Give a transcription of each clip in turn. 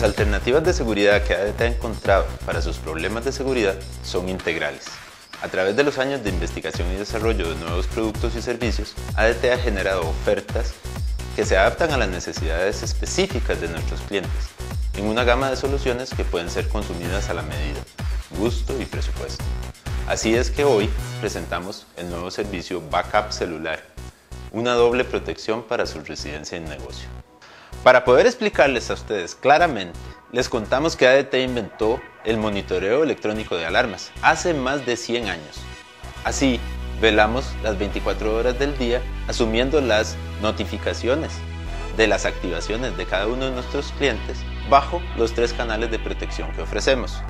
Las alternativas de seguridad que ADT ha encontrado para sus problemas de seguridad son integrales. A través de los años de investigación y desarrollo de nuevos productos y servicios, ADT ha generado ofertas que se adaptan a las necesidades específicas de nuestros clientes, en una gama de soluciones que pueden ser consumidas a la medida, gusto y presupuesto. Así es que hoy presentamos el nuevo servicio Backup Celular, una doble protección para su residencia y negocio. Para poder explicarles a ustedes claramente, les contamos que ADT inventó el monitoreo electrónico de alarmas hace más de 100 años. Así, velamos las 24 horas del día asumiendo las notificaciones de las activaciones de cada uno de nuestros clientes bajo los 3 canales de protección que ofrecemos: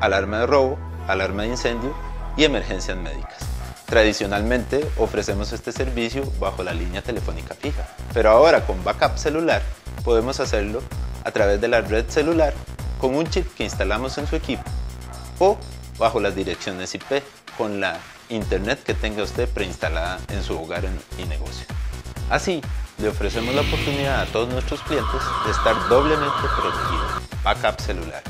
alarma de robo, alarma de incendio y emergencias médicas. Tradicionalmente ofrecemos este servicio bajo la línea telefónica fija, pero ahora con Backup Celular podemos hacerlo a través de la red celular con un chip que instalamos en su equipo o bajo las direcciones IP con la internet que tenga usted preinstalada en su hogar y negocio. Así, le ofrecemos la oportunidad a todos nuestros clientes de estar doblemente protegidos. Backup Celular.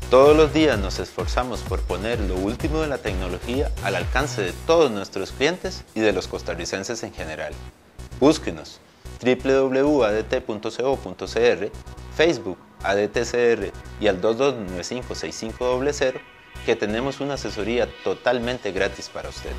Todos los días nos esforzamos por poner lo último de la tecnología al alcance de todos nuestros clientes y de los costarricenses en general. Búsquenos www.adt.co.cr, Facebook ADTCR y al 2295-6500 que tenemos una asesoría totalmente gratis para usted.